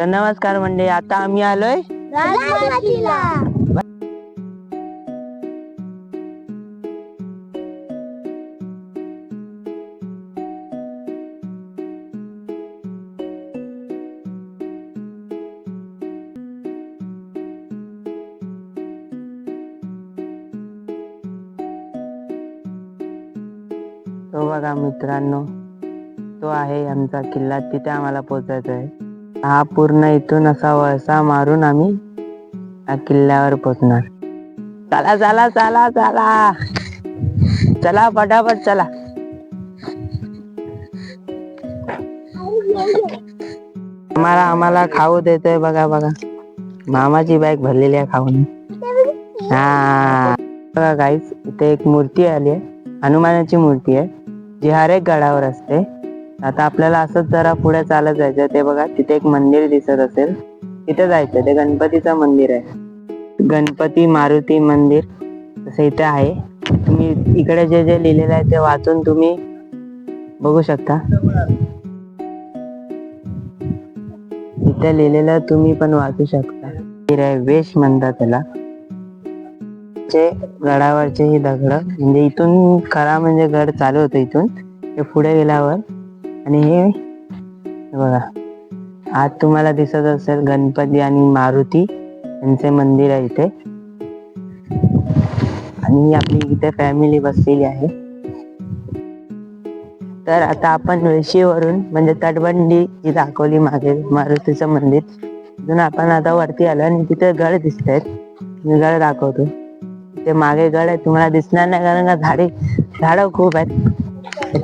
तर नमस्कार मंडळी, आता आम्ही आलोय राजमातीला. तो बघा मित्रांनो, तो आहे आमचा किल्ला. तिथे आम्हाला पोहोचायचं आहे. हा पूर्ण इथून असा वळसा मारून आम्ही या किल्ल्यावर पोहोचणार. चला चला चला चला चला पटापट चला. आम्हाला खाऊ देतोय बघा बघा. मामाची बॅग भरलेली आहे खाऊन. हा बघा गाईस, इथे एक मूर्ती आली आहे, हनुमानाची मूर्ती आहे, जी हर एक गडावर असते. आता आपल्याला असंच जरा पुढे चालत जायचं. ते बघा तिथे एक मंदिर दिसत असेल, तिथे जायचं. ते गणपतीचं मंदिर आहे, गणपती मारुती मंदिर तसं इथे आहे. तुम्ही इकडे जे जे लिहिलेलं आहे ते वाचून तुम्ही बघू शकता. इथे लिहिलेलं तुम्ही पण वाचू शकता. वेश म्हणतात त्याला. गडावरचे ही दगड, म्हणजे इथून खरा म्हणजे गड चालू होतं इथून ते पुढे गेल्यावर. आणि हे बघा आज तुम्हाला दिसत असेल गणपती आणि मारुती यांचे मंदिर आहे इथे. आणि आपली इथे फॅमिली बसलेली आहे. तर आता आपण वेशीवरून म्हणजे तटबंदी जी दाखवली मागे मारुतीचं मंदिर, तिथून आपण आता वरती आलो आणि तिथे गड दिसत आहेत. मी गड दाखवतो. ते मागे गड आहे, तुम्हाला दिसणार नाही कारण का झाडं खूप आहेत.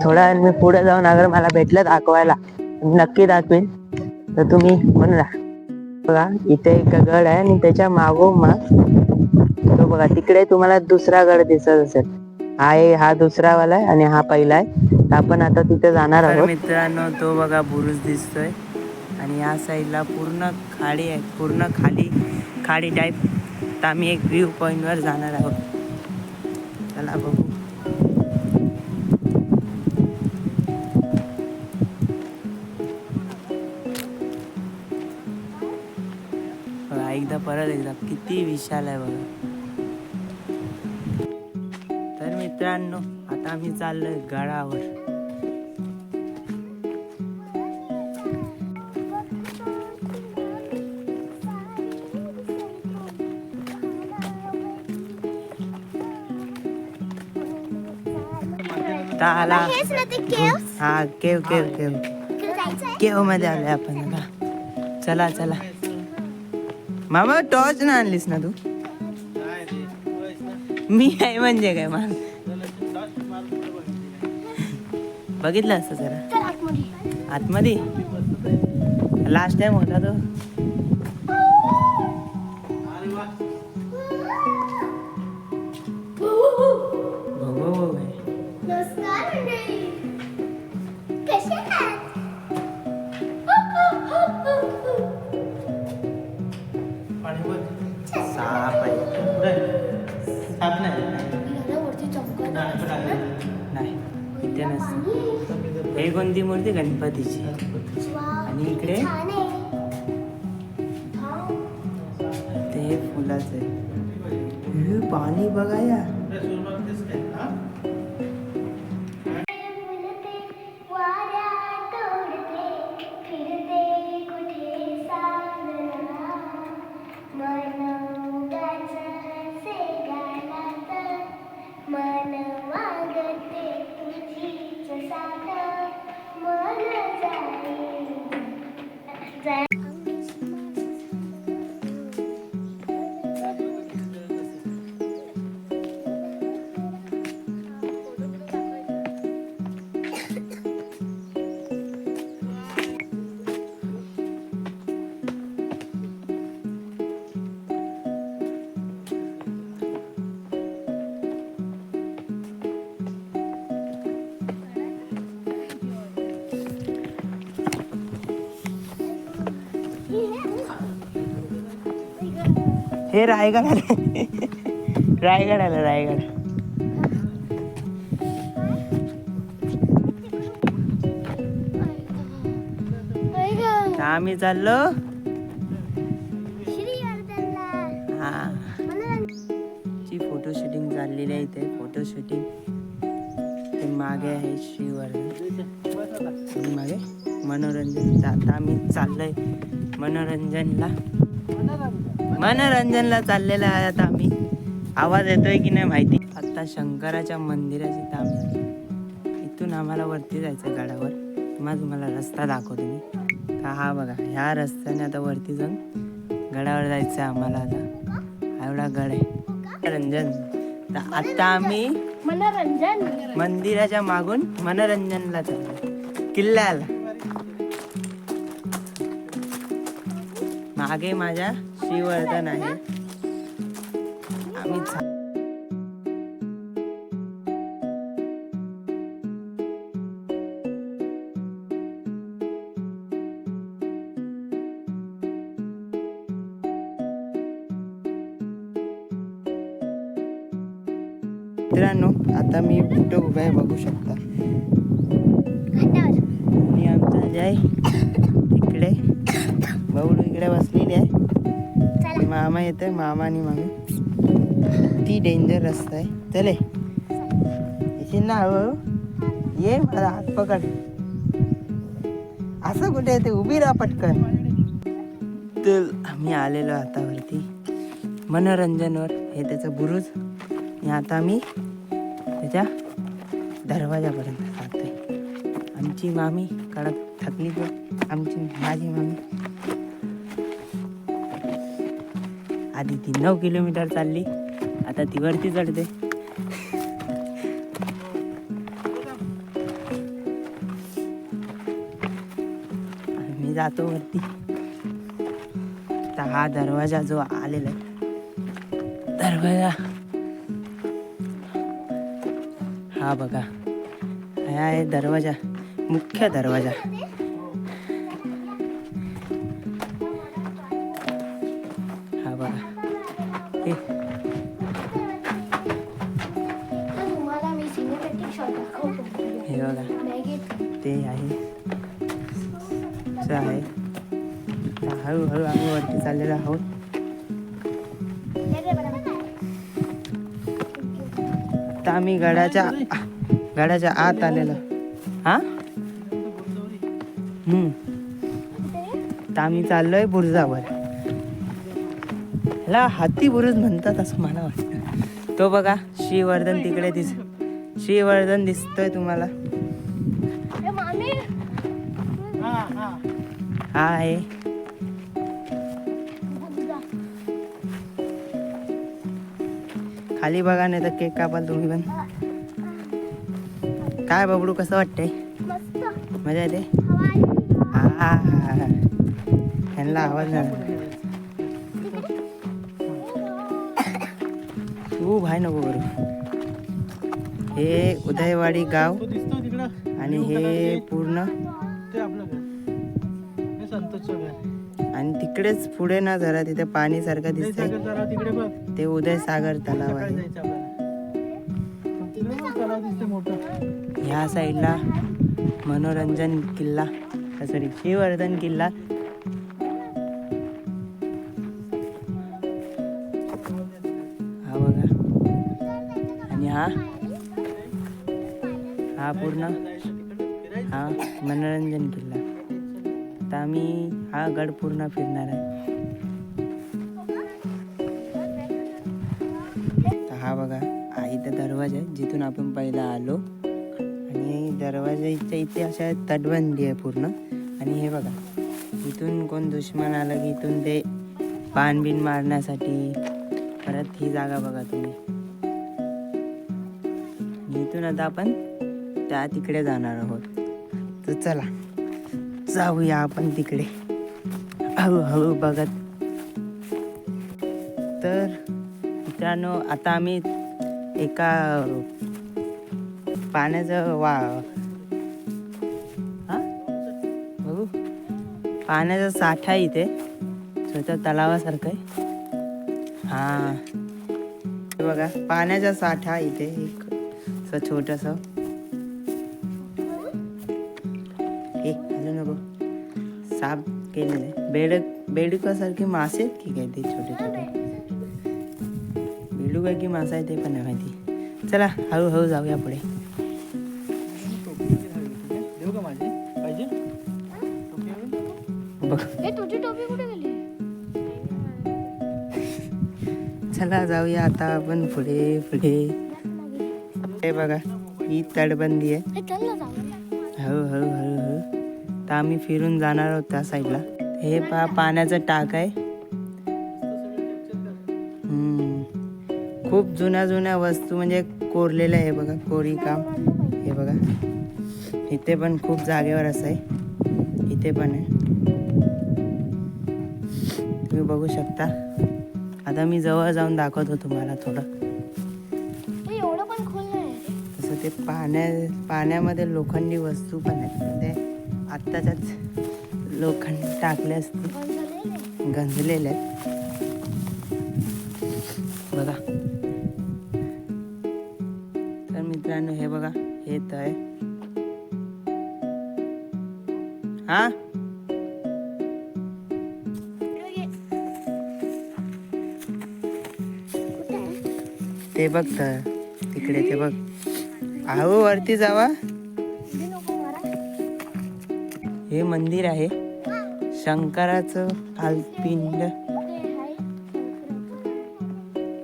थोडा मी पुढे जाऊन अगर मला भेटलं दाखवायला नक्की दाखवेन, तर तुम्ही म्हणून राहा. बघा इथे एक गड आहे आणि त्याच्या मागोमाग तो बघा तिकडे तुम्हाला दुसरा गड दिसत असेल. हा दुसरा वाला आहे आणि हा पहिला आहे. तर आपण आता तिथे जाणार आहोत. मित्रांनो, तो बघा बुरुज दिसतोय आणि या साईडला पूर्ण खाडी आहे, पूर्ण खाडी टाईप. तर आम्ही एक व्ह्यू पॉइंट वर जाणार आहोत. चला बघू. एकदा किती विशाल आहे बघा. तर मित्रांनो, आता आम्ही चाललोय गडावर. हा केव मध्ये आलोय आपण आता. चला चला. मामा टॉर्च ना आणलीस ना तू? मी आहे म्हणजे काय मान बघितलं असतं जरा आतमध्ये. लास्ट टाइम होता तो. हे कोणती मूर्ती? गणपतीची. आणि इकडे ते फुलाचं आहे. पाणी बघा या. हे रायगड आले. रायगड आलं, रायगड. आम्ही चाललो चाललेली आहे इथे फोटो शूटिंग. ते मागे आहे श्रीवर्धन आणि मागे मनोरंजन. आता आम्ही चाललोय मनोरंजनला चाललेलं आहे आता आम्ही. आवाज येतोय की नाही माहिती. आता शंकराच्या मंदिराची आम्ही इथून आम्हाला वरती जायचं गडावर. मग तुम्हाला रस्ता दाखवतो मी. का हा बघा, ह्या रस्त्याने आता वरती जाऊन गडावर जायचं आम्हाला. आता एवढा गड आहे मनोरंजन. आता आम्ही मंदिराच्या मागून मनोरंजनला चाललो, किल्ल्याला. मागे माझ्या श्रीवर्धन आहे. आम्ही मित्रांनो, आता मी कुठं उभा आहे बघू शकता. आणि आमचा जय इकडे, बावडू इकडे बसलेली आहे. मामा येतोय, मामा आणि मामी. ती डेंजर रस्ता आहे. चले येशील ना हळूहळू. ये, माझा हात पकड. असं कुठे येते, उभी राहा पटकन. तर आम्ही आलेलो आता वरती मनोरंजनवर. हे त्याचं बुरुज. आणि आता आम्ही त्याच्या दरवाजापर्यंत जातोय. आमची मामी कडक थकली तर माझी मामी आधी ती 9 किलोमीटर चालली, आता ती वरती चढते. मी जातो वरती. तर हा दरवाजा जो आलेला आहे, दरवाजा हा बघा, हा आहे दरवाजा, मुख्य दरवाजा. हा बघा, हे बघा, ते आहे. हळूहळू आम्ही वरती चाललेलो आहोत. आता आम्ही गडाच्या आत आलेलो. हा तर आम्ही चाललोय बुरुजावर. ह्याला हाती बुरुज म्हणतात असं मला वाटतं. तो बघा, श्रीवर्धन तिकडे श्रीवर्धन दिसतोय तुम्हाला. हा आहे. खाली बघा, नाही तर केक कापाल तुम्ही पण. काय बबडू, कसं वाटतंय? मजा येते. ह्यांना आवाज नाही. तू भाई नको करू. हे उदयवाडी गाव आणि हे पूर्ण. आणि तिकडेच पुढे ना जरा तिथे पाणी सारखं दिसतंय, ते उदय सागर तलाव आहे. ह्या साईडला मनोरंजन किल्ला, सॉरी श्रीवर्धन किल्ला. हा बघा, आणि हा पूर्ण हा मनोरंजन किल्ला. आता आम्ही हा गड पूर्ण फिरणार आहे. हा बघा, इथं दरवाजा आहे जिथून आपण पहिला आलो. आणि दरवाजाच्या इथे अशा तटबंदी आहे पूर्ण. आणि हे बघा, इथून कोण दुश्मन आलं की इथून ते बाण मारण्यासाठी. परत ही जागा बघा तुम्ही. इथून आता आपण त्या तिकडे जाणार आहोत. तर चला जाऊया आपण तिकडे हळूहळू बघत. तर मित्रांनो, आता आम्ही एका पाण्याचं बघू, पाण्याचा साठा इथे छोट्या तलावासारखं आहे. हा बघा, पाण्याचा साठा इथे एक असं छोटस. नको, साफ केलेलं आहे. बेडुकासारखे मासे आहेत की काय ते, छोटे छोटे बेडूक आहे की मासा आहे ते पण नाही माहिती. चला हळूहळू जाऊया पुढे. देऊ का माझी पाहिजे बघ तुझी टोपी कुठे गेली? चला जाऊया आता आपण पुढे पुढे. हे बघा ही तटबंदी आहे. चल ना जाऊया. हळूहळू हळूहळू तर आम्ही फिरून जाणार आहोत त्या साईडला. हे पाण्याचं टाक आहे. खूप जुन्या जुन्या वस्तू म्हणजे कोरलेल्या आहे बघा, कोरी काम. हे बघा इथे पण खूप जागेवर असं आहे. इथे पण आहे, तुम्ही बघू शकता. आता मी जवळ जाऊन दाखवतो तुम्हाला थोडं. एवढं पण खोल नाही. तसं ते पाण्यामध्ये लोखंडी वस्तू पण आहेत. ते आत्ताच्याच लोखंड टाकले असते, गंजलेले आहेत बघा. तर मित्रांनो हे बघा, हे तळ. हा ते बघ तळ तिकडे, ते बघ. आहो वरती जावा. हे मंदिर आहे शंकराचं पालपिंड.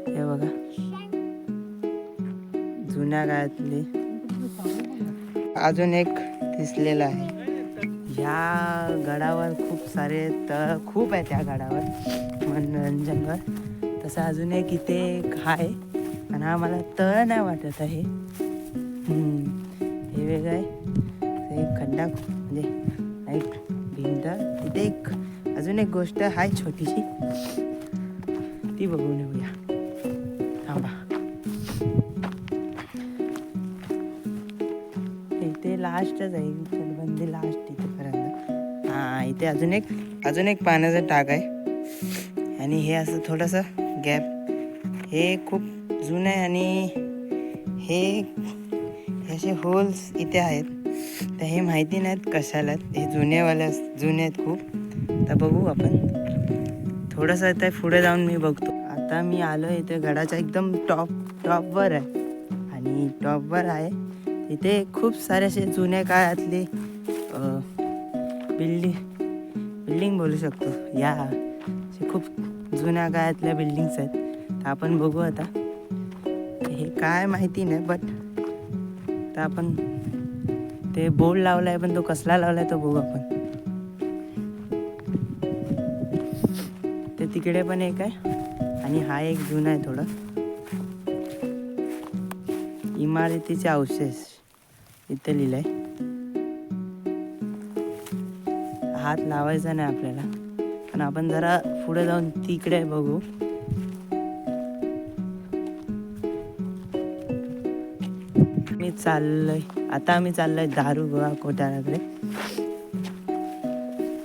हे बघा जुन्या काळातले. अजून एक दिसलेला आहे. या गडावर खूप सारे तळ खूप आहे त्या गडावर मनोरंजनवर. तसं अजून एक इथे एक आहे, पण हा मला तळ नाही वाटत आहे. हे वेगळं आहे. एक खड्डा म्हणजे एक भिंत. तिथे एक अजून एक गोष्ट आहे छोटीशी, ती बघून येऊया. थांबा, इथे लास्टच आहे तटबंदी, लास्ट इथेपर्यंत. हा इथे अजून एक पाण्याचा टाक आहे. आणि हे असं थोडंसं गॅप. हे खूप जुनं आहे आणि हे असे होल्स इथे आहेत. तर हे माहिती नाहीत कशाला. हे जुने आहेत खूप. तर बघू आपण थोडंसं इथे पुढे जाऊन मी बघतो. आता मी आलो इथे गडाच्या एकदम टॉपवर आहे. आणि टॉपवर आहे इथे खूप सारे असे जुन्या काळातले बिल्डिंग बोलू शकतो. या असे खूप जुन्या काळातल्या बिल्डिंग्स आहेत. तर आपण बघू आता. हे काय माहिती नाही, बट तर आपण ते बोर्ड लावलाय, पण तो कसला लावलाय तो बघू आपण. ते तिकडे पण एक आहे आणि हा एक जुना आहे थोडं. इमारतीचे अवशेष इथे लिहिलंय. हात लावायचा नाही आपल्याला, पण आपण जरा पुढे जाऊन तिकडे बघू. आता आम्ही चाललोय दारुगोळा कोठाराकडे.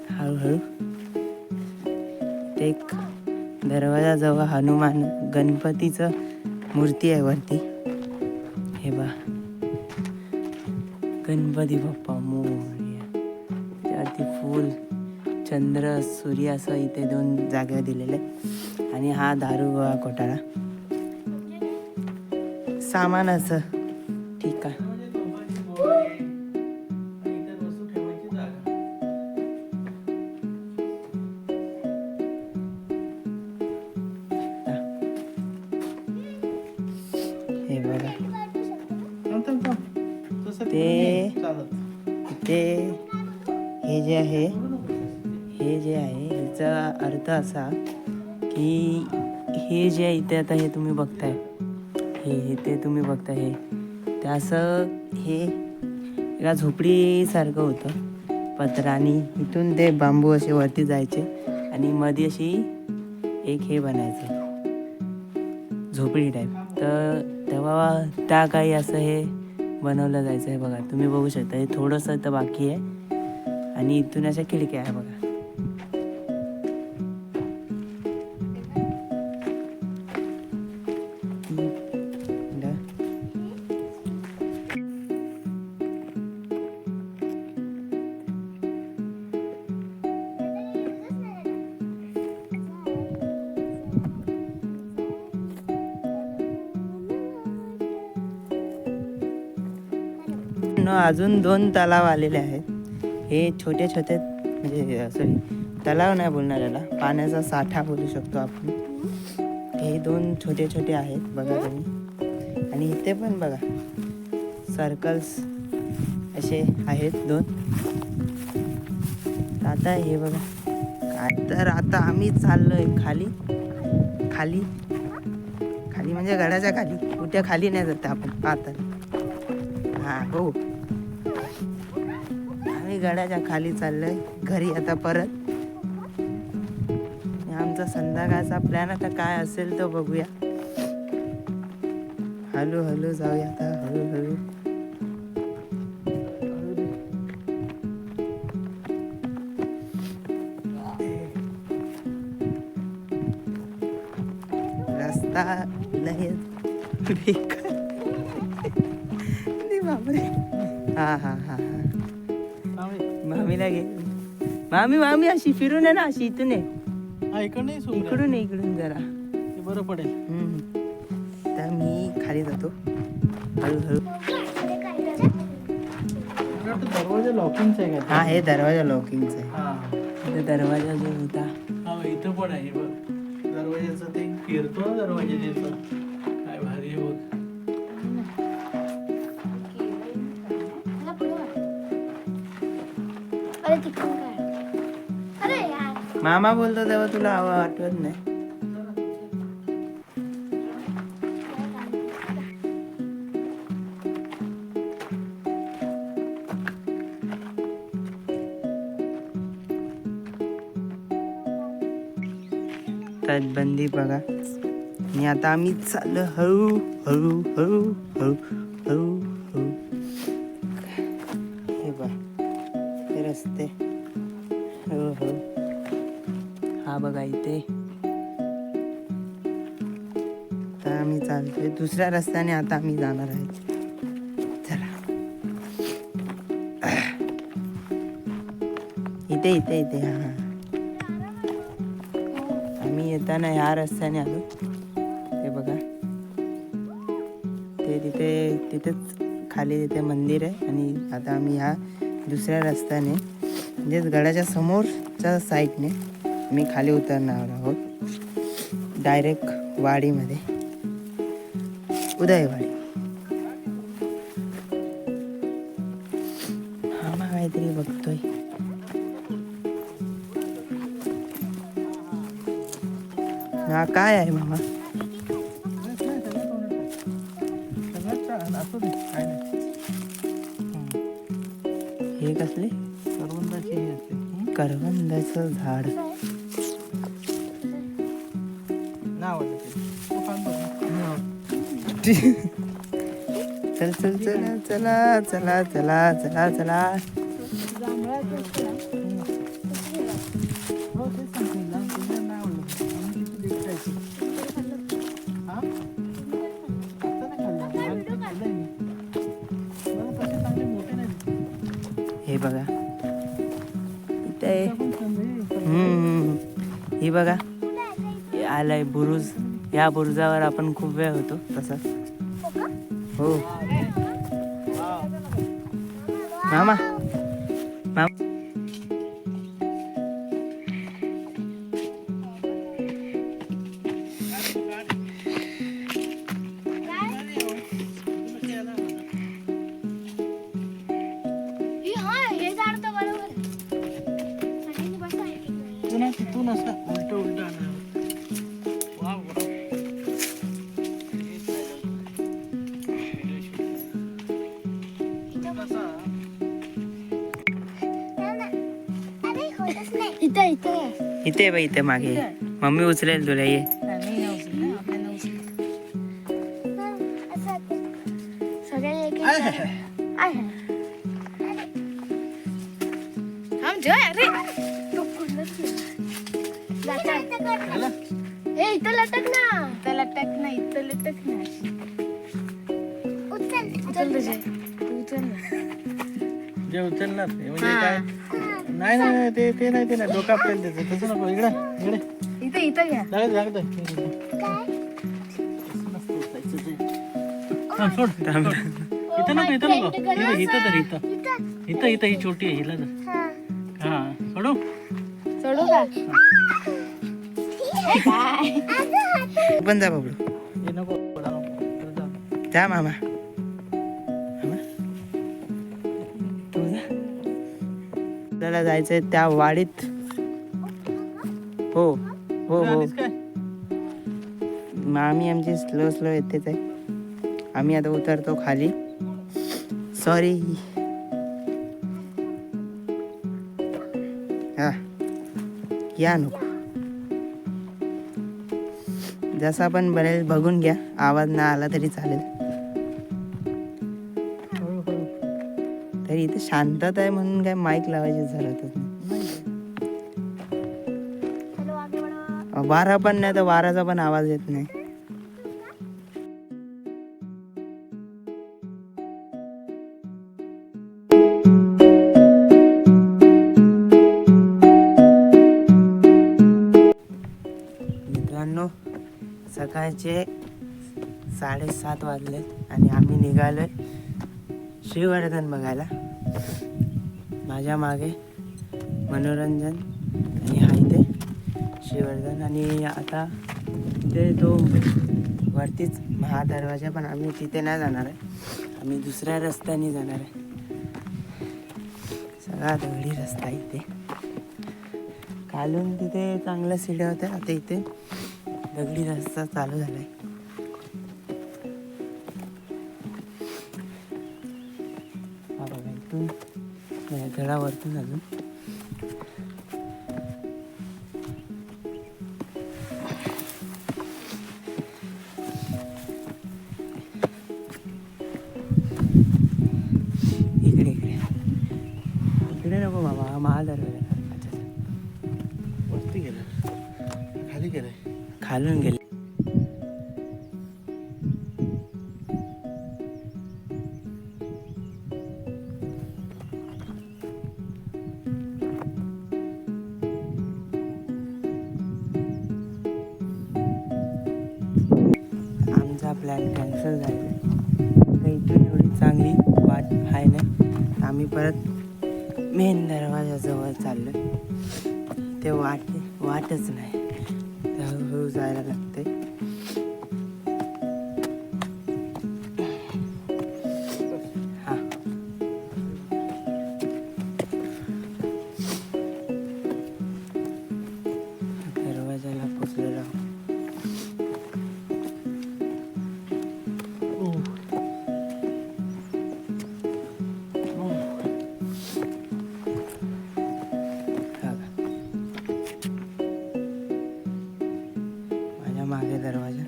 हळूहळू ते एक दरवाजाजवळ हनुमान गणपतीचं मूर्ती आहे वरती. हे बा गणपती बाप्पा मोरया. त्यावरती फूल, चंद्र, सूर्य असं इथे 2 जागेवर दिलेले. आणि हा दारुगोळा कोठारा. सामान असं ठीक आहे. हे बघा ते हे जे आहे ह्याचा अर्थ असा की हे जे इथे आता हे तुम्ही बघताय, हे तुम्ही बघताय ते असं हे एका झोपडीसारखं होतं पत्रानी. इथून ते बांबू असे वरती जायचे आणि मध्ये अशी एक हे बनायचं झोपडी टाईप. तर तेव्हा त्या काही असं हे बनवलं जायचं आहे बघा. तुम्ही बघू शकता हे थोडंसं तर बाकी आहे. आणि इथून अशा खिडक्या आहे बघा. मित्रांनो अजून 2 तलाव आलेले आहेत. हे छोटे छोटे म्हणजे सॉरी तलाव नाही बोलणार याला, पाण्याचा साठा बोलू शकतो आपण. हे 2 छोटे छोटे आहेत बघा तुम्ही. आणि इथे पण बघा सर्कल्स असे आहेत 2. आता हे बघा काय तर आता आम्ही चाललोय खाली खाली खाली म्हणजे गडाच्या खाली. कुठे खाली नाही जात आपण आता. हा हो आम्ही गडाच्या खाली चाललोय घरी आता परत. आमचा संध्याकाळचा प्लॅन आता काय असेल तो बघूया. हळू जाऊया आता हळू. रस्ता लय बेकार. बापरे. हा मामीला घे. मामी अशी फिरून आहे ना, अशी इथून आहे. हा इकडे इकडून जरा बरं पडेल. तर मी खाली जातो हळूहळू. दरवाजा लॉकिंगचा आहे का? हा हे दरवाजा लॉकिंगचा आहे. हा दरवाजा जो होता हा इथं पण आहे बघ. दरवाजाचं ते फिरतो ना दरवाजा तिथं. काय भारी आहे बघ. मला पुढं वाट. अरे तिकडून काय? अरे यार. मामा बोलतो तेव्हा तुला आठवत नाही. तटबंदी बघा. आणि आता आम्ही चाललो हळू. हे बघा हे रस्ते हळू. हा बघा इथे. तर आम्ही चालतोय दुसऱ्या रस्त्याने. आता आम्ही जाणार आहे. चला इथे हा. आम्ही येताना ह्या रस्त्याने आलो. ते बघा ते तिथेच खाली तिथे मंदिर आहे. आणि आता आम्ही ह्या दुसऱ्या रस्त्याने म्हणजेच गडाच्या समोरच्या साईडने मी खाली उतरणार आहोत. डायरेक्ट वाडीमध्ये, उदयवाडी. मामा काहीतरी बघतोय. हा काय आहे मामा? हे कसले? करवंदाची हे असते. करवंदाचं झाड. नाही आवडलं ते. तो खाऊन बघ. चला. हो तेच सांगते ना. तुला नाही आवडलं. आम्ही किती देत जायचो. हा? आता नाही खाल्लं. लहानपणी खाल्लंय मी. मला तसे चांगले मोठे नाही दिसले. हे बघा इथे. पण चांगले. हे बघा हे आलाय बुरुज. या बुरुजावर आपण खूप वेळ होतो तसा. हो मामा. हे झाड तर बरोबर आहे. आणि बसा आहे. तिथून असं उलट आणलं. वाव. इथे बाई इथे मागे. मम्मी उचलेल तुला. ये इथं लटक ना. उचल जे उचलणार ते म्हणजे काय. नाही ते नाही डोकं आपल्याला द्यायचं. तसं नको. इकडे इथं घ्या. लागत सोड. इथं नको इथं तर इथं इथं ही छोटी आहे हिला तर हा सोडू सोडू का पण जा बाबू हे नको थोडा नको तर जा. जा मामा मामा. तू जा. आपल्याला जायचंय त्या वाडीत. हो हो हो आलीस काय मामी आमची स्लो स्लो येतेच आहे. आम्ही आता उतरतो खाली. सॉरी. हा या नको. जसा पण बरेल बघून घ्या. आवाज ना आला तरी चालेल. तरी इथे शांतता आहे म्हणून काय माईक लावायची जरूरतच नाही. वारा पण नाही तर वाराचा पण आवाज येत नाही. मित्रांनो सकाळचे 7:30 वाजले आणि आम्ही निघालोय श्रीवर्धन बघायला. माझ्या मागे मनोरंजन आणि हा इथे श्रीवर्धन. आणि आता इथे तो वरतीच महादरवाजा पण आम्ही तिथे नाही जाणार आहे. आम्ही दुसऱ्या रस्त्याने जाणार आहे. सगळा दगडी रस्ता इथे. खालून तिथे चांगल्या सीड्या होत्या. आता इथे दगडी रस्ता चालू झालाय. हा बघा इथून गडावरतून अजून इकडे इकडे इकडे नको बाबा. हा महादरवाजा. अच्छा वरती गेलं खाली गेलंय खालून गेले. आमचा प्लॅन कॅन्सल झाला. इथून एवढी चांगली वाट आहे नाही. आम्ही परत मेन दरवाजाजवळ चाललो. ते वाटच नाही. हळूहळू जायला लागते. हा दरवाजाला पोचलेलो आहोत. माझ्या मागे दरवाजा.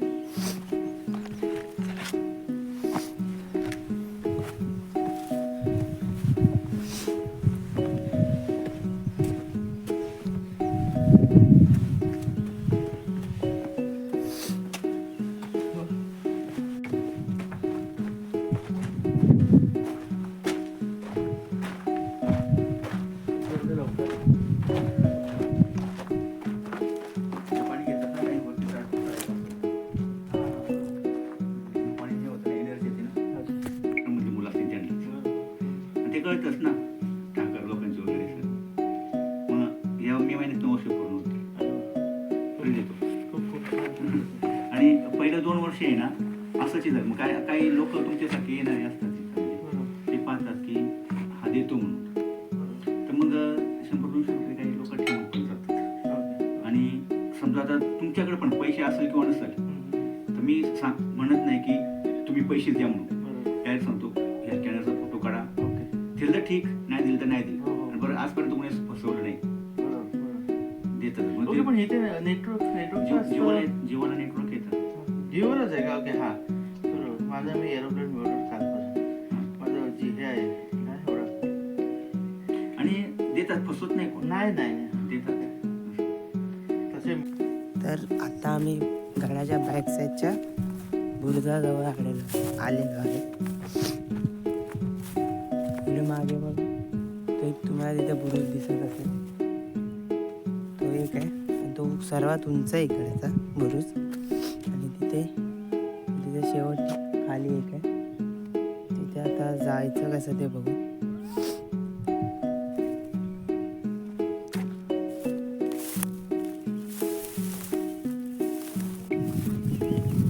ते कळतच ना ठाकर लोकांची वगैरे सर. मग या मे महिन्यात 9 वर्ष पूर्ण होते देतो. आणि पहिलं 2 वर्ष आहे ना असंच झालं. मग काही लोक तुमच्यासारखे येणारे असतात ते पाहतात की हा देतो म्हणून. तर मग 100-200 रुपये काही लोक ठेवून पण जातात. आणि समजा आता तुमच्याकडे पण पैसे असेल किंवा नसेल तर मी म्हणत नाही की तुम्ही पैसे द्या म्हणून. काय सांगतो हेल्थ कॅनरचा फोटो काढा. दिलं तर ठीक, नाही दिलं तर नाही दिलं. बरं आजपर्यंत कोणी फसवलं नाही. देतात मग ओके. पण इथे नेटवर्क जीवाला नेटवर्क येतं. जिओवरच आहे का? ओके. हा बरोबर. माझं मी एरोप्लेन मिळवलं कालपासून. माझं जी हे आहे काय एवढं. आणि देतात, फसवत नाही कोण. नाही देतात. तसे तर आता आम्ही घराच्या बॅक साईडच्या बुरुजाजवळ आलेलो आहे. पुढे मागे बघ तो तुम्हाला तिथे बुरुज दिसत असेल. तो एक आहे आणि तो सर्वात उंच आहे इकडेचा बुरुज. आणि तिथे शेवट खाली एक आहे. तिथे तिथे आता जायचं कसं ते बघू.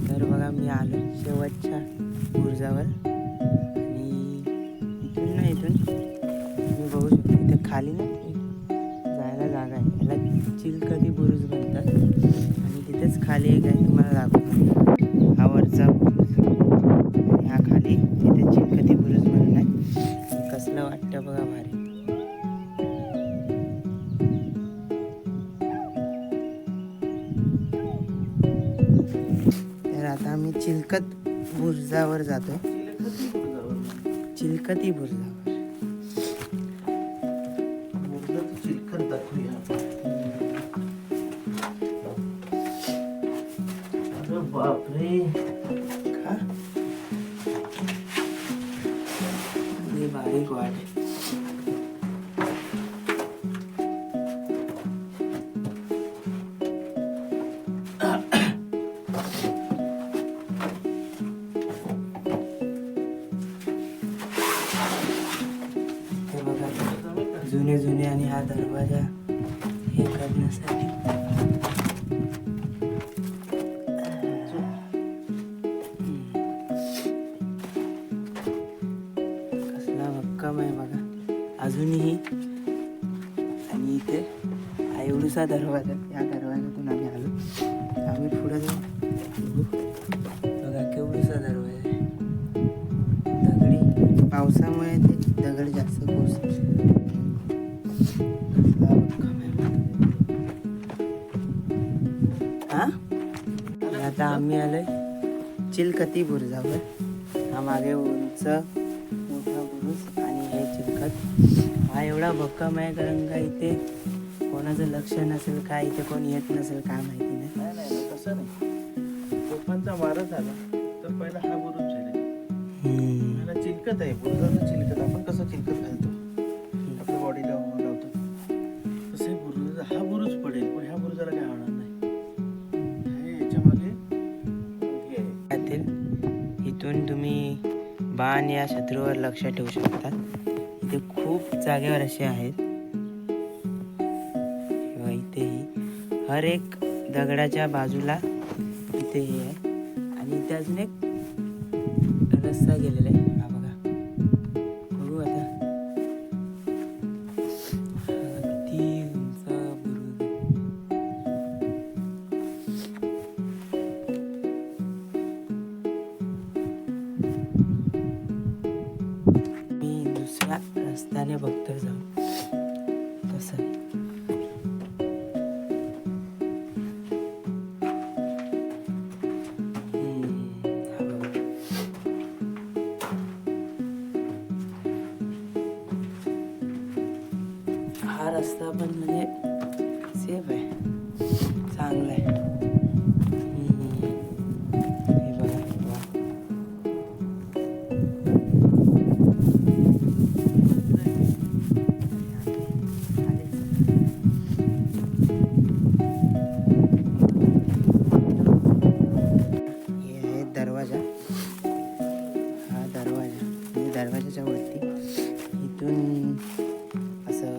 तर बघा मी आलो शेवटच्या बुरुजावर आणि इथून ना इथून मी बघू शकतो इथे खाली ना जायला जागा आहे. याला चिलकती बुरुज म्हणतात आणि तिथेच खाली एक आहे तुम्हाला दाखवतो हा वरचा बुरुज आणि हा खाली तिथे चिलकती बुरुज म्हणून आहे. कसलं वाटतं बघा भारी. तर आता आम्ही चिलकत बुरुजावर जातो. चिलकती बुरुजावर चिलखत दाखवूया. अरे बापरे, का हे बारीक वाट आहे. हे बघा जुने जुने आणि हा दरवाजा हे करण्यासाठी कसला भक्कम आहे बघा अजूनही. आणि इथे हा एवढूसा दरवाजा, या दरवाजातून आम्ही आलो. आम्ही पुढे जाऊ बघू. बघा केवढूसा दरवाजा आहे. दगडी पावसामुळे ते दगड जास्त कोसळतो. कसला भक्कम आहे हा. आता आम्ही आलोय चिलकती बुरुजावर. हा मागे उंच मोठा बुरुज आणि हे चिलकत. हा एवढा भक्कम आहे कारण का इथे कोणाचं लक्ष नसेल काय, इथे कोण येत नसेल काय माहिती नाही. नाही नाही तसं नाही. तोफांचा मारा झाला तर पहिला हा बुरुज झाला. ह्याला चिलकत आहे, बुरुजाचं चिलकत. आपण कसं चिलकत घालतो आपल्या बॉडीला लावतो तसे बुरुज, हा बुरुज पडेल पण ह्या बुरुजाला काय होणार नाही. हे याच्या मागे हे आहे. त्यातील इथून तुम्ही बाण या शत्रूवर लक्ष ठेवू शकता. इथे खूप जागेवर असे आहेत किंवा इथेही हर एक दगडाच्या बाजूला इथे हे आहे. आणि इथे अजून एक रस्ता गेलेला आहे. हा बघा बघू आता किती उंच बुरुज आहे. मी दुसऱ्या रस्त्याने बघतो जाऊ कसं. हा बघा. हा रस्ता पण म्हणजे सेफ आहे, चांगला आहे. हे बघा वा. हे आहे दरवाजा. हा दरवाजा म्हणजे दरवाजाच्या वरती इथून असं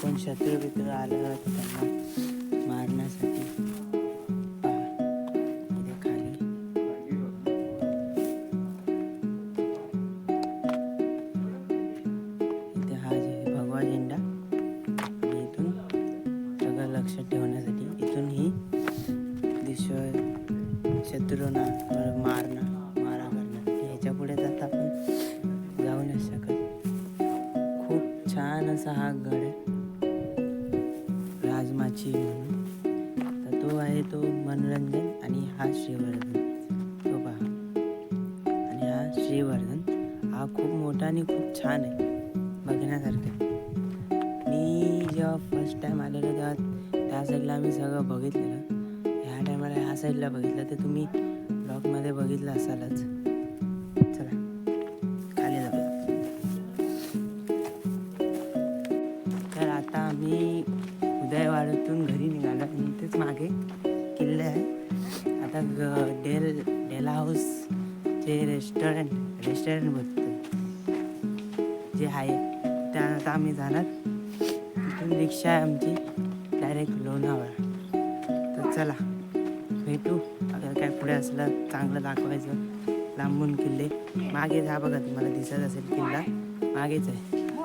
कोण शत्रू बित्र आलं तर त्यांना मारण्यासाठी पहा इथे खाली इथे हा जे भगवा झेंडा आणि इथून सगळं लक्ष ठेवण्यासाठी इथून ही दिशा शत्रूंना मारा करण्यासाठी. ह्याच्या पुढे जात आपण जाऊ नाही शकत. खूप छान असा हा गड आहे राजमाची म्हणून. तर तो आहे तो मनोरंजन आणि हा श्रीवर्धन तो पहा. आणि हा श्रीवर्धन हा खूप मोठा आणि खूप छान आहे बघण्यासारखं. मी जेव्हा फर्स्ट टाइम आलेलो तेव्हा त्या साईडला आम्ही सगळं बघितलेलं. ह्या टायमाला ह्या साईडला बघितलं ते तुम्ही ब्लॉगमध्ये बघितलं असालच. चला खाली जाऊया. तर आता आम्ही उदयवाड्यातून घरी निघालो आणि इथेच मागे किल्ले आहे. आता डेला हाऊस जे रेस्टॉरंट बघतो जे आहे त्या आता आम्ही जाणार. तिथून रिक्षा आहे आमची डायरेक्ट लोणावळा. तर चला भेटू. अगर काय पुढे असलं चांगलं दाखवायचं. लांबून किल्ले मागे जा बघा, तुम्हाला दिसत असेल किल्ला मागेच आहे.